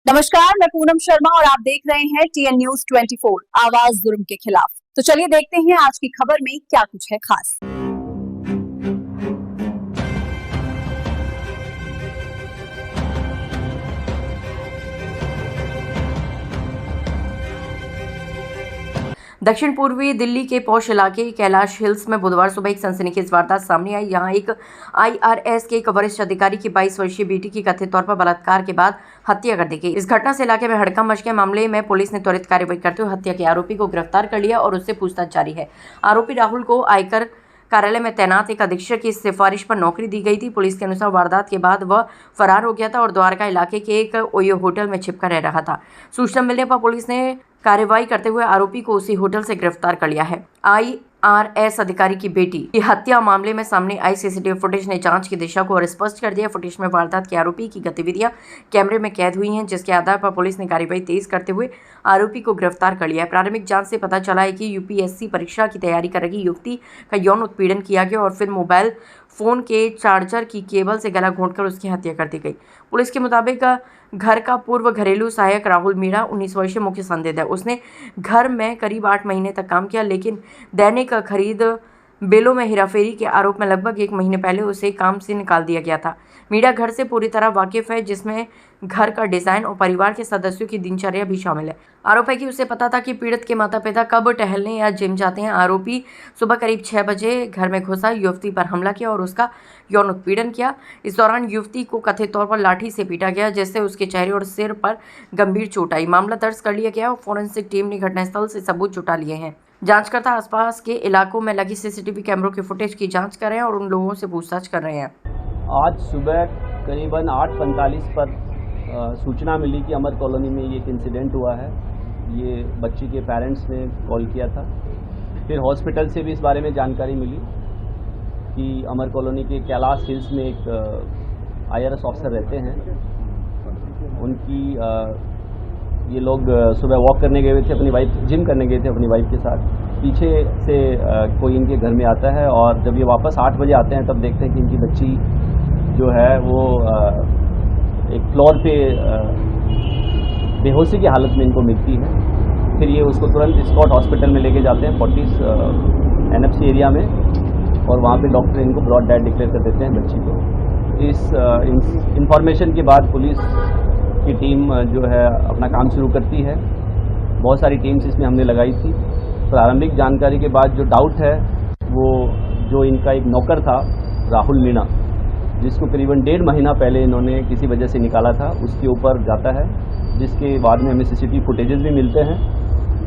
नमस्कार, मैं पूनम शर्मा और आप देख रहे हैं TN News 24 आवाज जुर्म के खिलाफ। तो चलिए देखते हैं आज की खबर में क्या कुछ है खास। दक्षिण पूर्वी दिल्ली के पौष इलाके कैलाश हिल्स में बुधवार सुबह एक सनसनीखेज वारदात सामने आई। यहां एक IRS के एक वरिष्ठ अधिकारी की 22 वर्षीय बेटी की कथित तौर पर बलात्कार के बाद हत्या कर दी गई। इस घटना से इलाके में हड़कंप मच गया। मामले में पुलिस ने त्वरित कार्रवाई करते हुए हत्या के आरोपी को गिरफ्तार कर लिया और उससे पूछताछ जारी है। आरोपी राहुल को आयकर कार्यालय में तैनात एक अधीक्षक की सिफारिश पर नौकरी दी गई थी। पुलिस के अनुसार वारदात के बाद वह फरार हो गया था और द्वारका इलाके के एक ओयो होटल में छिपकर रह रहा था। सूचना मिलने पर पुलिस ने कार्रवाई करते हुए आरोपी को उसी होटल से गिरफ्तार कर लिया है। IRS अधिकारी की बेटी की हत्या मामले में सामने आई सीसीटीवी फुटेज ने जांच की दिशा को और स्पष्ट कर दिया। फुटेज में वारदात के आरोपी की गतिविधियां कैमरे में कैद हुई हैं, जिसके आधार पर पुलिस ने कार्रवाई तेज करते हुए आरोपी को गिरफ्तार कर लिया है। प्रारंभिक जांच से पता चला है कि UPSC परीक्षा की तैयारी कर रही युवती का यौन उत्पीड़न किया गया और फिर मोबाइल फोन के चार्जर की केबल से गला घोंटकर उसकी हत्या कर दी गई। पुलिस के मुताबिक घर का पूर्व घरेलू सहायक राहुल मीणा 19 वर्षीय मुख्य संदिग्ध है। उसने घर में करीब 8 महीने तक काम किया, लेकिन दैनिक खरीद बिलों में हेराफेरी के आरोप में लगभग 1 महीने पहले उसे काम से निकाल दिया गया था। मीणा घर से पूरी तरह वाकिफ है, जिसमें घर का डिजाइन और परिवार के सदस्यों की दिनचर्या भी शामिल है। आरोप है कि उसे पता था कि पीड़ित के माता पिता कब टहलने या जिम जाते हैं। आरोपी सुबह करीब 6 बजे घर में घुसा, युवती पर हमला किया और उसका यौन उत्पीड़न किया। इस दौरान युवती को कथित तौर पर लाठी से पीटा गया, जिससे उसके चेहरे और सिर पर गंभीर चोट आई। मामला दर्ज कर लिया गया और फोरेंसिक टीम ने घटनास्थल से सबूत जुटा लिए हैं। जांचकर्ता आसपास के इलाकों में लगी CCTV कैमरों की फुटेज की जांच कर रहे हैं और उन लोगों से पूछताछ कर रहे हैं। आज सुबह करीबन 8:45 पर सूचना मिली कि अमर कॉलोनी में ये एक इंसिडेंट हुआ है। ये बच्ची के पेरेंट्स ने कॉल किया था। फिर हॉस्पिटल से भी इस बारे में जानकारी मिली कि अमर कॉलोनी के कैलाश हिल्स में एक IRS ऑफिसर रहते हैं। उनकी ये लोग सुबह वॉक करने गए थे, अपनी वाइफ जिम करने गए थे अपनी वाइफ के साथ। पीछे से कोई इनके घर में आता है और जब ये वापस 8 बजे आते हैं तब देखते हैं कि इनकी बच्ची जो है वो एक फ्लोर पे बेहोशी की हालत में इनको मिलती है। फिर ये उसको तुरंत स्कॉट हॉस्पिटल में लेके जाते हैं 40 NFC एरिया में, और वहाँ पे डॉक्टर इनको ब्रॉड डेड डिक्लेयर कर देते हैं बच्ची को। इस इंफॉर्मेशन के बाद पुलिस की टीम जो है अपना काम शुरू करती है। बहुत सारी टीम्स इसमें हमने लगाई थी। प्रारंभिक जानकारी के बाद जो डाउट है वो जो इनका एक नौकर था राहुल मीणा, जिसको करीबन 1.5 महीना पहले इन्होंने किसी वजह से निकाला था, उसके ऊपर जाता है, जिसके बाद में हमें CCTV फुटेजेस भी मिलते हैं।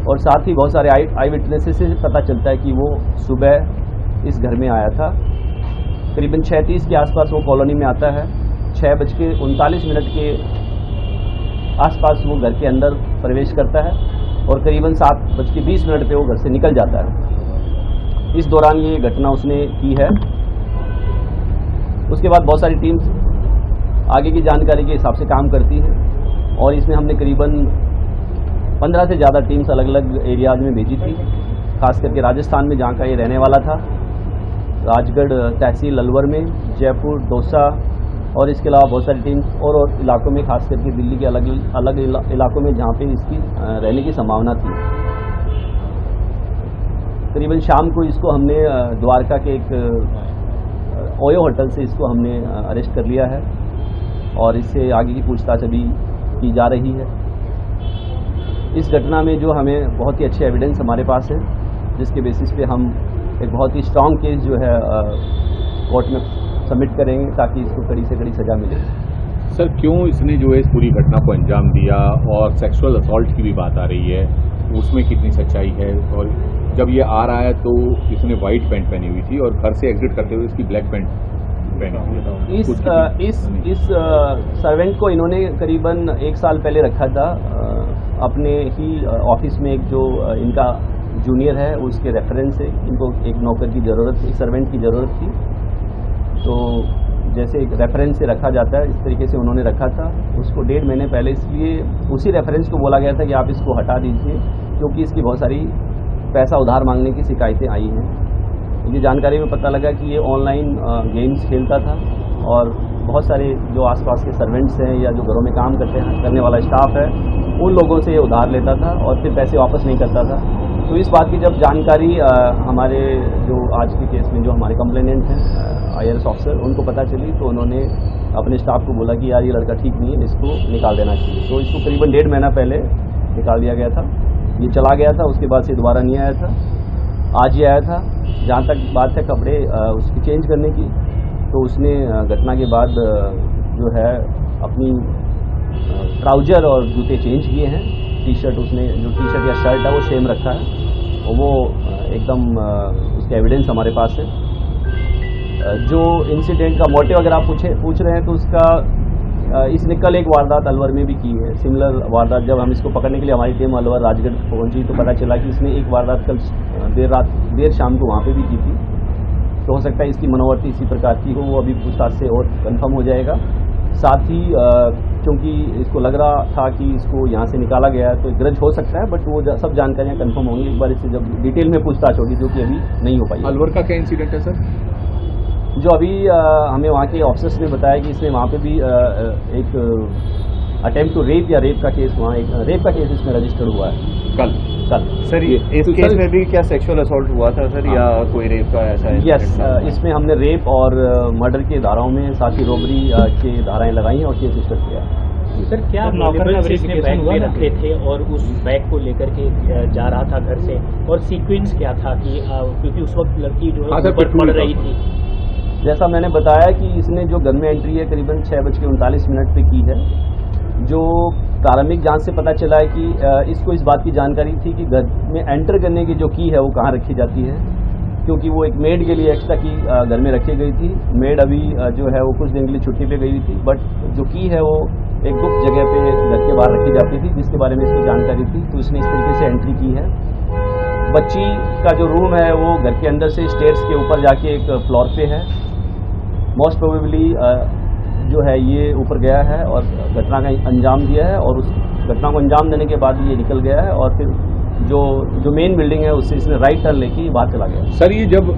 और साथ ही बहुत सारे आई विटनेसेस से पता चलता है कि वो सुबह इस घर में आया था। करीबन 6:30 के आसपास वो कॉलोनी में आता है। 6:39 के आसपास वो घर के अंदर प्रवेश करता है और करीबन 7:20 पे वो घर से निकल जाता है। इस दौरान ये घटना उसने की है। उसके बाद बहुत सारी टीम्स आगे की जानकारी के हिसाब से काम करती है और इसमें हमने करीबन 15 से ज़्यादा टीम्स अलग अलग एरियाज में भेजी थी, खास करके राजस्थान में जहाँ का ये रहने वाला था, राजगढ़ तहसील अलवर में, जयपुर, दौसा, और इसके अलावा बहुत सारी टीम्स और इलाकों में, खास करके दिल्ली के अलग इलाकों में जहाँ पे इसकी रहने की संभावना थी। करीबन शाम को इसको हमने द्वारका के एक ओयो होटल से इसको हमने अरेस्ट कर लिया है और इससे आगे की पूछताछ अभी की जा रही है। इस घटना में जो हमें बहुत ही अच्छे एविडेंस हमारे पास है, जिसके बेसिस पे हम एक बहुत ही स्ट्रॉन्ग केस जो है कोर्ट में सबमिट करेंगे ताकि इसको कड़ी से कड़ी सज़ा मिले। सर, क्यों इसने जो है इस पूरी घटना को अंजाम दिया, और सेक्सुअल असॉल्ट की भी बात आ रही है, उसमें कितनी सच्चाई है? और जब ये आ रहा है तो इसने वाइट पैंट पहनी हुई थी और घर से एग्जिट करते हुए इसकी ब्लैक पैंट पहनी हुई थी। इस सर्वेंट को इन्होंने करीबन 1 साल पहले रखा था अपने ही ऑफिस में। एक जो इनका जूनियर है उसके रेफरेंस से इनको एक नौकर की ज़रूरत, एक सर्वेंट की ज़रूरत थी, तो जैसे एक रेफरेंस से रखा जाता है इस तरीके से उन्होंने रखा था उसको 1.5 महीने पहले। इसलिए उसी रेफरेंस को बोला गया था कि आप इसको हटा दीजिए, क्योंकि इसकी बहुत सारी पैसा उधार मांगने की शिकायतें आई हैं। मुझे जानकारी में पता लगा कि ये ऑनलाइन गेम्स खेलता था और बहुत सारे जो आसपास के सर्वेंट्स हैं या जो घरों में काम करने वाला स्टाफ है उन लोगों से ये उधार लेता था और फिर पैसे वापस नहीं करता था। तो इस बात की जब जानकारी हमारे जो आज के केस में जो हमारे कंप्लेनेंट हैं IRS ऑफिसर उनको पता चली, तो उन्होंने अपने स्टाफ को बोला कि यार ये लड़का ठीक नहीं है, इसको निकाल देना चाहिए। तो इसको करीबन 1.5 महीना पहले निकाल दिया गया था। ये चला गया था, उसके बाद से दोबारा नहीं आया था। आज ही आया था। जहाँ तक बात है कपड़े उसकी चेंज करने की, तो उसने घटना के बाद जो है अपनी ट्राउजर और जूते चेंज किए हैं। टी-शर्ट उसने जो टी-शर्ट या शर्ट है वो सेम रखा है और वो एकदम उसके एविडेंस हमारे पास है। जो इंसिडेंट का मोटिव अगर आप पूछ रहे हैं तो उसका इसने कल एक वारदात अलवर में भी की है, सिमिलर वारदात। जब हम इसको पकड़ने के लिए हमारी टीम अलवर राजगढ़ पहुंची तो पता चला कि इसने एक वारदात कल देर शाम को वहाँ पे भी की थी। तो हो सकता है इसकी मनोवर्ती इसी प्रकार की हो, वो अभी पूछताछ से और कंफर्म हो जाएगा। साथ ही क्योंकि इसको लग रहा था कि इसको यहाँ से निकाला गया है तो एक ग्रज हो सकता है, बट वो सब जानकारियाँ कंफर्म होंगी एक बार इससे जब डिटेल में पूछताछ होगी, जो कि अभी नहीं हो पाई। अलवर का क्या इंसिडेंट है सर? जो अभी हमें वहाँ के ऑफिसर्स ने बताया कि इसने वहाँ पे भी एक अटेम्प्ट टू रेप या रेप का केस वहाँ एक रेप का केस इसमें रजिस्टर्ड हुआ है कल। सर इस तो केस में भी क्या सेक्सुअल असॉल्ट हुआ था सर, या कोई रेप का ऐसा है? यस, इसमें हमने रेप और मर्डर के धाराओं में साथ ही रॉबरी के धाराएं लगाई हैं और केस रजिस्टर किया है। सर क्या नॉकर से इसने बैग में रखे थे और उस बैग को लेकर के जा रहा था घर से, और सीक्वेंस क्या था कि क्योंकि उस वक्त लड़की जो है ऊपर पड़ रही थी? जैसा मैंने बताया कि इसने जो घर में एंट्री है करीबन 6:39 पे की है। जो प्रारंभिक जांच से पता चला है कि इसको इस बात की जानकारी थी कि घर में एंटर करने की जो की है वो कहाँ रखी जाती है, क्योंकि वो एक मेड के लिए एक्स्ट्रा की घर में रखी गई थी। मेड अभी जो है वो कुछ दिन के लिए छुट्टी पे गई थी, बट जो की है वो एक गुप्त जगह पे घर के बाहर रखी जाती थी, जिसके बारे में इसको जानकारी थी। तो इसने इस तरीके से एंट्री की है। बच्ची का जो रूम है वो घर के अंदर से स्टेयर्स के ऊपर जाके एक फ्लोर पे है। मोस्ट प्रोबेबली जो है ये ऊपर गया है और घटना का अंजाम दिया है, और उस घटना को अंजाम देने के बाद ये निकल गया है और फिर जो मेन बिल्डिंग है उससे इसने राइट टर्न लेके बाहर चला गया। सर ये जब